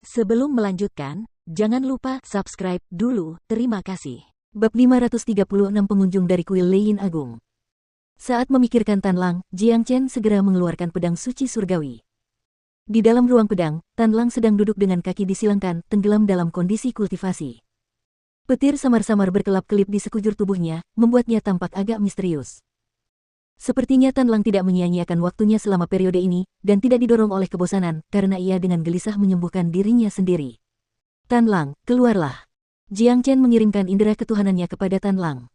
Sebelum melanjutkan, jangan lupa subscribe dulu, terima kasih. Bab 536 Pengunjung dari Kuil Leiyin Agung. Saat memikirkan Tan Lang, Jiang Chen segera mengeluarkan pedang suci surgawi. Di dalam ruang pedang, Tan Lang sedang duduk dengan kaki disilangkan, tenggelam dalam kondisi kultivasi. Petir samar-samar berkelap-kelip di sekujur tubuhnya, membuatnya tampak agak misterius. Sepertinya Tan Lang tidak menyia-nyiakan waktunya selama periode ini, dan tidak didorong oleh kebosanan, karena ia dengan gelisah menyembuhkan dirinya sendiri. Tan Lang, keluarlah. Jiang Chen mengirimkan indera ketuhanannya kepada Tan Lang.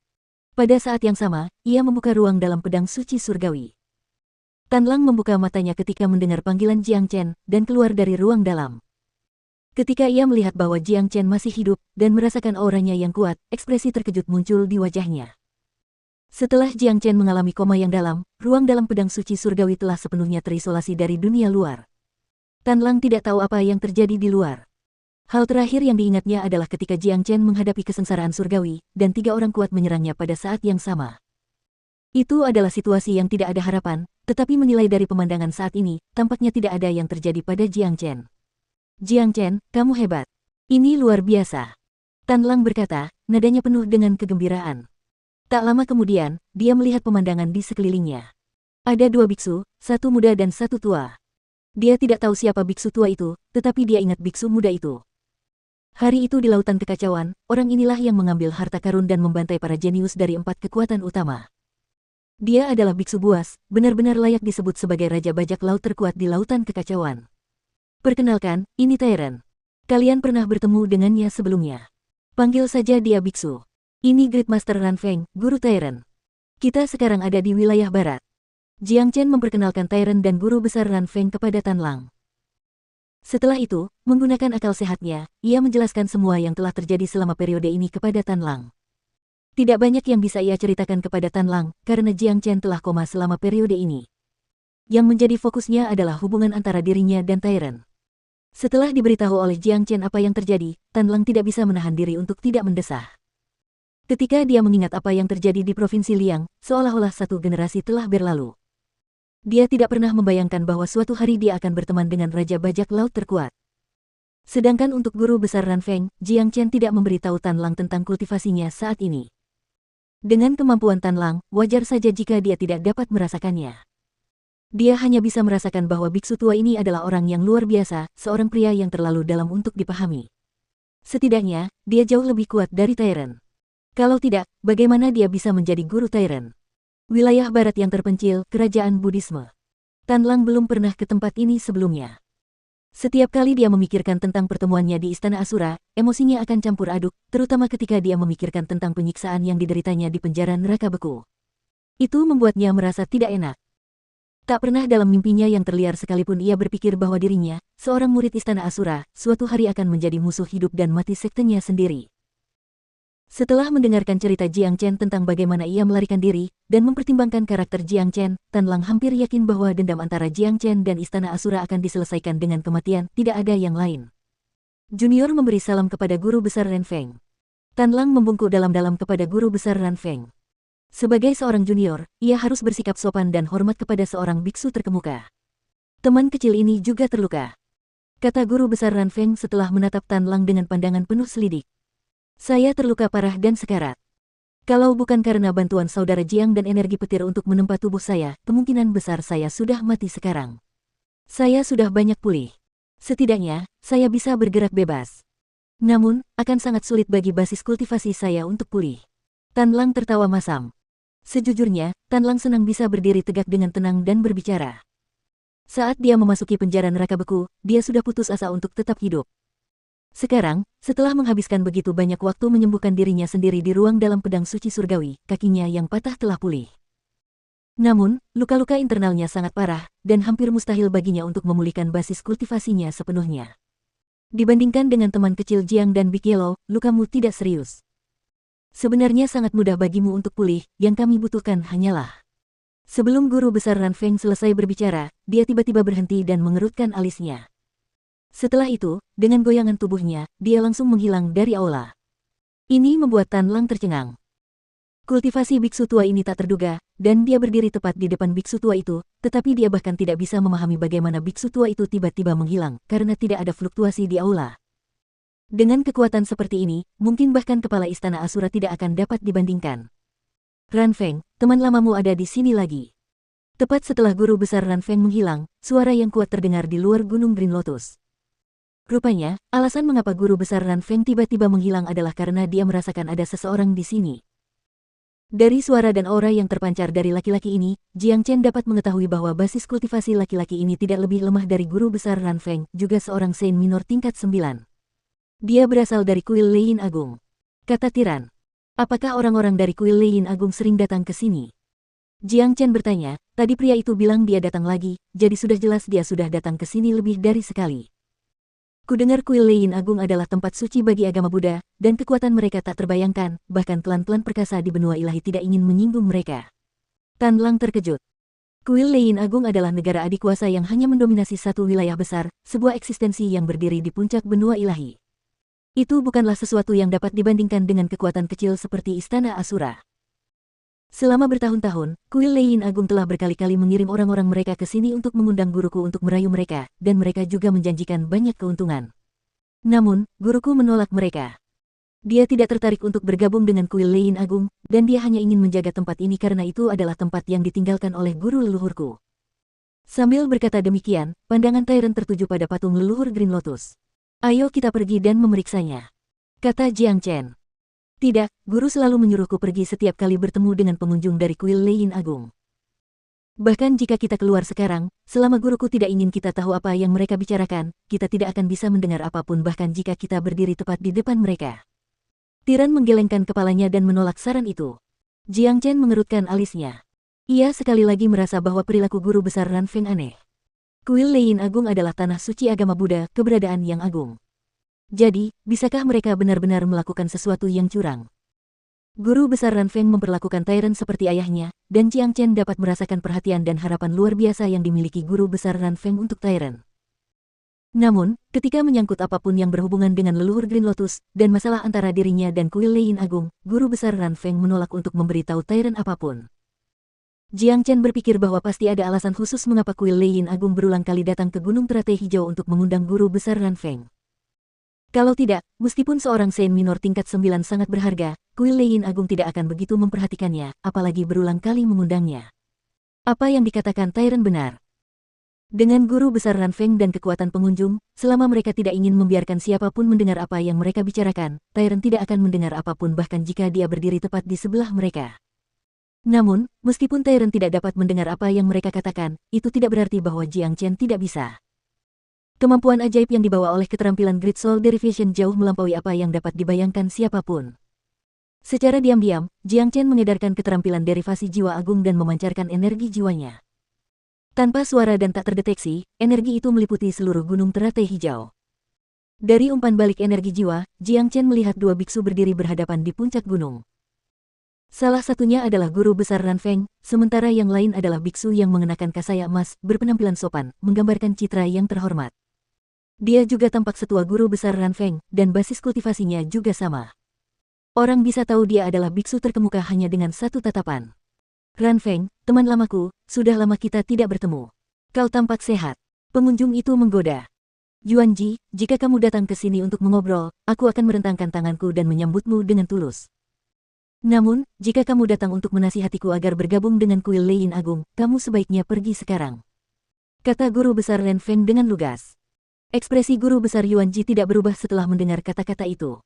Pada saat yang sama, ia membuka ruang dalam pedang suci surgawi. Tan Lang membuka matanya ketika mendengar panggilan Jiang Chen, dan keluar dari ruang dalam. Ketika ia melihat bahwa Jiang Chen masih hidup, dan merasakan auranya yang kuat, ekspresi terkejut muncul di wajahnya. Setelah Jiang Chen mengalami koma yang dalam, ruang dalam pedang suci surgawi telah sepenuhnya terisolasi dari dunia luar. Tan Lang tidak tahu apa yang terjadi di luar. Hal terakhir yang diingatnya adalah ketika Jiang Chen menghadapi kesengsaraan surgawi, dan 3 orang kuat menyerangnya pada saat yang sama. Itu adalah situasi yang tidak ada harapan, tetapi menilai dari pemandangan saat ini, tampaknya tidak ada yang terjadi pada Jiang Chen. Jiang Chen, kamu hebat. Ini luar biasa. Tan Lang berkata, nadanya penuh dengan kegembiraan. Tak lama kemudian, dia melihat pemandangan di sekelilingnya. Ada 2 biksu, 1 muda dan 1 tua. Dia tidak tahu siapa biksu tua itu, tetapi dia ingat biksu muda itu. Hari itu di Lautan Kekacauan, orang inilah yang mengambil harta karun dan membantai para jenius dari 4 kekuatan utama. Dia adalah biksu buas, benar-benar layak disebut sebagai Raja Bajak Laut terkuat di Lautan Kekacauan. Perkenalkan, ini Tyrant. Kalian pernah bertemu dengannya sebelumnya. Panggil saja dia biksu. Ini Great Master Ran Feng, Guru Tyrant. Kita sekarang ada di wilayah barat. Jiang Chen memperkenalkan Tyrant dan Guru Besar Ran Feng kepada Tan Lang. Setelah itu, menggunakan akal sehatnya, ia menjelaskan semua yang telah terjadi selama periode ini kepada Tan Lang. Tidak banyak yang bisa ia ceritakan kepada Tan Lang, karena Jiang Chen telah koma selama periode ini. Yang menjadi fokusnya adalah hubungan antara dirinya dan Tyrant. Setelah diberitahu oleh Jiang Chen apa yang terjadi, Tan Lang tidak bisa menahan diri untuk tidak mendesah. Ketika dia mengingat apa yang terjadi di Provinsi Liang, seolah-olah 1 generasi telah berlalu. Dia tidak pernah membayangkan bahwa suatu hari dia akan berteman dengan Raja Bajak Laut terkuat. Sedangkan untuk Guru Besar Ran Feng, Jiang Chen tidak memberitahu Tan Lang tentang kultivasinya saat ini. Dengan kemampuan Tan Lang, wajar saja jika dia tidak dapat merasakannya. Dia hanya bisa merasakan bahwa biksu tua ini adalah orang yang luar biasa, seorang pria yang terlalu dalam untuk dipahami. Setidaknya, dia jauh lebih kuat dari Tyrant. Kalau tidak, bagaimana dia bisa menjadi guru Tyrant? Wilayah barat yang terpencil, kerajaan Buddhisme. Tan Lang belum pernah ke tempat ini sebelumnya. Setiap kali dia memikirkan tentang pertemuannya di Istana Asura, emosinya akan campur aduk, terutama ketika dia memikirkan tentang penyiksaan yang dideritanya di penjara neraka beku. Itu membuatnya merasa tidak enak. Tak pernah dalam mimpinya yang terliar sekalipun ia berpikir bahwa dirinya, seorang murid Istana Asura, suatu hari akan menjadi musuh hidup dan mati sektenya sendiri. Setelah mendengarkan cerita Jiang Chen tentang bagaimana ia melarikan diri, dan mempertimbangkan karakter Jiang Chen, Tan Lang hampir yakin bahwa dendam antara Jiang Chen dan Istana Asura akan diselesaikan dengan kematian, tidak ada yang lain. Junior memberi salam kepada Guru Besar Ran Feng. Tan Lang membungkuk dalam-dalam kepada Guru Besar Ran Feng. Sebagai seorang junior, ia harus bersikap sopan dan hormat kepada seorang biksu terkemuka. Teman kecil ini juga terluka, kata Guru Besar Ran Feng setelah menatap Tan Lang dengan pandangan penuh selidik. Saya terluka parah dan sekarat. Kalau bukan karena bantuan saudara Jiang dan energi petir untuk menempa tubuh saya, kemungkinan besar saya sudah mati sekarang. Saya sudah banyak pulih. Setidaknya, saya bisa bergerak bebas. Namun, akan sangat sulit bagi basis kultivasi saya untuk pulih. Tan Lang tertawa masam. Sejujurnya, Tan Lang senang bisa berdiri tegak dengan tenang dan berbicara. Saat dia memasuki penjara neraka beku, dia sudah putus asa untuk tetap hidup. Sekarang, setelah menghabiskan begitu banyak waktu menyembuhkan dirinya sendiri di ruang dalam pedang suci surgawi, kakinya yang patah telah pulih. Namun, luka-luka internalnya sangat parah, dan hampir mustahil baginya untuk memulihkan basis kultivasinya sepenuhnya. Dibandingkan dengan teman kecil Jiang dan Big Yellow, lukamu tidak serius. Sebenarnya sangat mudah bagimu untuk pulih, yang kami butuhkan hanyalah. Sebelum Guru Besar Ran Feng selesai berbicara, dia tiba-tiba berhenti dan mengerutkan alisnya. Setelah itu, dengan goyangan tubuhnya, dia langsung menghilang dari aula. Ini membuat Tan Lang tercengang. Kultivasi biksu tua ini tak terduga, dan dia berdiri tepat di depan biksu tua itu, tetapi dia bahkan tidak bisa memahami bagaimana biksu tua itu tiba-tiba menghilang karena tidak ada fluktuasi di aula. Dengan kekuatan seperti ini, mungkin bahkan kepala istana Asura tidak akan dapat dibandingkan. Ranfeng, teman lamamu ada di sini lagi. Tepat setelah guru besar Ranfeng menghilang, suara yang kuat terdengar di luar gunung Green Lotus. Rupanya, alasan mengapa guru besar Ranfeng tiba-tiba menghilang adalah karena dia merasakan ada seseorang di sini. Dari suara dan aura yang terpancar dari laki-laki ini, Jiang Chen dapat mengetahui bahwa basis kultivasi laki-laki ini tidak lebih lemah dari guru besar Ranfeng, juga seorang Saint minor tingkat 9. Dia berasal dari kuil Lei Yin Agung. Kata Tiran. Apakah orang-orang dari kuil Lei Yin Agung sering datang ke sini? Jiang Chen bertanya, tadi pria itu bilang dia datang lagi, jadi sudah jelas dia sudah datang ke sini lebih dari sekali. Kudengar kuil Lei Yin Agung adalah tempat suci bagi agama Buddha, dan kekuatan mereka tak terbayangkan, bahkan klan-klan perkasa di benua ilahi tidak ingin menyinggung mereka. Tan Lang terkejut. Kuil Lei Yin Agung adalah negara adikuasa yang hanya mendominasi satu wilayah besar, sebuah eksistensi yang berdiri di puncak benua ilahi. Itu bukanlah sesuatu yang dapat dibandingkan dengan kekuatan kecil seperti Istana Asura. Selama bertahun-tahun, kuil Lei Yin Agung telah berkali-kali mengirim orang-orang mereka ke sini untuk mengundang guruku untuk merayu mereka, dan mereka juga menjanjikan banyak keuntungan. Namun, guruku menolak mereka. Dia tidak tertarik untuk bergabung dengan kuil Lei Yin Agung, dan dia hanya ingin menjaga tempat ini karena itu adalah tempat yang ditinggalkan oleh guru leluhurku. Sambil berkata demikian, pandangan Tyrant tertuju pada patung leluhur Green Lotus. Ayo kita pergi dan memeriksanya, kata Jiang Chen. Tidak, guru selalu menyuruhku pergi setiap kali bertemu dengan pengunjung dari kuil Lei Yin Agung. Bahkan jika kita keluar sekarang, selama guruku tidak ingin kita tahu apa yang mereka bicarakan, kita tidak akan bisa mendengar apapun bahkan jika kita berdiri tepat di depan mereka. Tiran menggelengkan kepalanya dan menolak saran itu. Jiang Chen mengerutkan alisnya. Ia sekali lagi merasa bahwa perilaku guru besar Ranfeng aneh. Kuil Lei Yin Agung adalah tanah suci agama Buddha, keberadaan yang agung. Jadi, bisakah mereka benar-benar melakukan sesuatu yang curang? Guru besar Ranfeng memperlakukan Tyrant seperti ayahnya, dan Jiang Chen dapat merasakan perhatian dan harapan luar biasa yang dimiliki guru besar Ranfeng untuk Tyrant. Namun, ketika menyangkut apapun yang berhubungan dengan leluhur Green Lotus, dan masalah antara dirinya dan kuil Lei Yin Agung, guru besar Ranfeng menolak untuk memberitahu Tyrant apapun. Jiang Chen berpikir bahwa pasti ada alasan khusus mengapa kuil Lei Yin Agung berulang kali datang ke Gunung Teratai Hijau untuk mengundang guru besar Ranfeng. Kalau tidak, meskipun seorang Saint minor tingkat 9 sangat berharga, kuil Lei Yin Agung tidak akan begitu memperhatikannya, apalagi berulang kali mengundangnya. Apa yang dikatakan Tyrant benar. Dengan guru besar Ranfeng dan kekuatan pengunjung, selama mereka tidak ingin membiarkan siapapun mendengar apa yang mereka bicarakan, Tyrant tidak akan mendengar apapun bahkan jika dia berdiri tepat di sebelah mereka. Namun, meskipun Tyrant tidak dapat mendengar apa yang mereka katakan, itu tidak berarti bahwa Jiang Chen tidak bisa. Kemampuan ajaib yang dibawa oleh keterampilan Great Soul Derivation jauh melampaui apa yang dapat dibayangkan siapapun. Secara diam-diam, Jiang Chen mengedarkan keterampilan derivasi jiwa agung dan memancarkan energi jiwanya. Tanpa suara dan tak terdeteksi, energi itu meliputi seluruh gunung teratai hijau. Dari umpan balik energi jiwa, Jiang Chen melihat dua biksu berdiri berhadapan di puncak gunung. Salah satunya adalah guru besar Ranfeng, sementara yang lain adalah biksu yang mengenakan kasaya emas, berpenampilan sopan, menggambarkan citra yang terhormat. Dia juga tampak setua guru besar Ranfeng, dan basis kultivasinya juga sama. Orang bisa tahu dia adalah biksu terkemuka hanya dengan satu tatapan. Ranfeng, teman lamaku, sudah lama kita tidak bertemu. Kau tampak sehat. Pengunjung itu menggoda. Yuanji, jika kamu datang ke sini untuk mengobrol, aku akan merentangkan tanganku dan menyambutmu dengan tulus. Namun, jika kamu datang untuk menasihatiku agar bergabung dengan kuil Lei Yin Agung, kamu sebaiknya pergi sekarang, kata guru besar Ranfeng dengan lugas. Ekspresi guru besar Yuanji tidak berubah setelah mendengar kata-kata itu.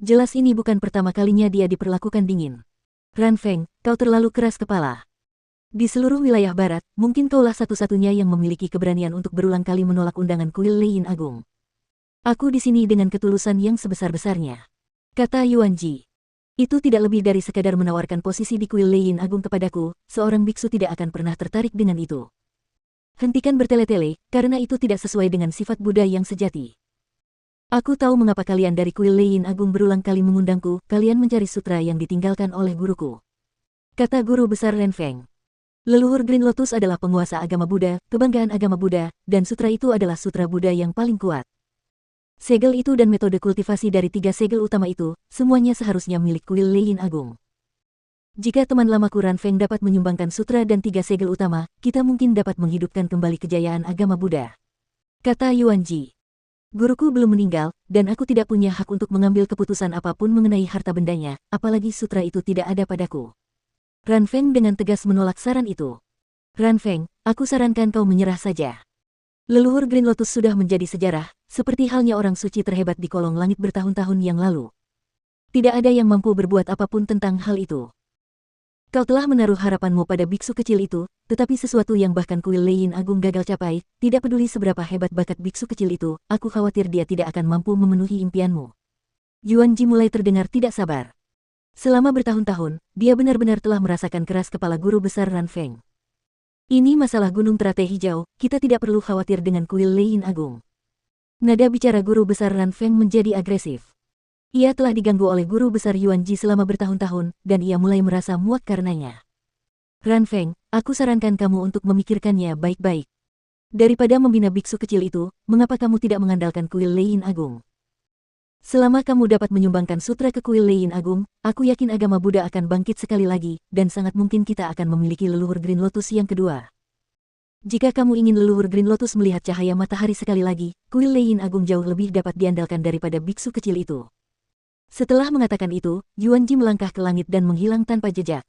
Jelas ini bukan pertama kalinya dia diperlakukan dingin. Ranfeng, kau terlalu keras kepala. Di seluruh wilayah barat, mungkin kaulah satu-satunya yang memiliki keberanian untuk berulang kali menolak undangan kuil Lei Yin Agung. Aku di sini dengan ketulusan yang sebesar-besarnya, kata Yuanji. Itu tidak lebih dari sekadar menawarkan posisi di kuil Lei Yin Agung kepadaku, seorang biksu tidak akan pernah tertarik dengan itu. Hentikan bertele-tele, karena itu tidak sesuai dengan sifat Buddha yang sejati. Aku tahu mengapa kalian dari kuil Lei Yin Agung berulang kali mengundangku, kalian mencari sutra yang ditinggalkan oleh guruku, kata guru besar Ranfeng. Leluhur Green Lotus adalah penguasa agama Buddha, kebanggaan agama Buddha, dan sutra itu adalah sutra Buddha yang paling kuat. Segel itu dan metode kultivasi dari 3 segel utama itu, semuanya seharusnya milik kuil Lei Yin Agung. Jika teman lamaku Ran Feng dapat menyumbangkan sutra dan 3 segel utama, kita mungkin dapat menghidupkan kembali kejayaan agama Buddha. Kata Yuan Ji. Guruku belum meninggal, dan aku tidak punya hak untuk mengambil keputusan apapun mengenai harta bendanya, apalagi sutra itu tidak ada padaku. Ran Feng dengan tegas menolak saran itu. Ran Feng, aku sarankan kau menyerah saja. Leluhur Green Lotus sudah menjadi sejarah, seperti halnya orang suci terhebat di kolong langit bertahun-tahun yang lalu. Tidak ada yang mampu berbuat apapun tentang hal itu. Kau telah menaruh harapanmu pada biksu kecil itu, tetapi sesuatu yang bahkan kuil Lei Yin Agung gagal capai, tidak peduli seberapa hebat bakat biksu kecil itu, aku khawatir dia tidak akan mampu memenuhi impianmu. Yuan Ji mulai terdengar tidak sabar. Selama bertahun-tahun, dia benar-benar telah merasakan keras kepala guru besar Ran Feng. Ini masalah gunung teratai hijau, kita tidak perlu khawatir dengan kuil Lei Yin Agung. Nada bicara guru besar Ran Feng menjadi agresif. Ia telah diganggu oleh guru besar Yuan Ji selama bertahun-tahun, dan ia mulai merasa muak karenanya. Ran Feng, aku sarankan kamu untuk memikirkannya baik-baik. Daripada membina biksu kecil itu, mengapa kamu tidak mengandalkan kuil Lei Yin Agung? Selama kamu dapat menyumbangkan sutra ke kuil Lei Yin Agung, aku yakin agama Buddha akan bangkit sekali lagi, dan sangat mungkin kita akan memiliki leluhur Green Lotus yang kedua. Jika kamu ingin leluhur Green Lotus melihat cahaya matahari sekali lagi, kuil Lei Yin Agung jauh lebih dapat diandalkan daripada biksu kecil itu. Setelah mengatakan itu, Yuan Ji melangkah ke langit dan menghilang tanpa jejak.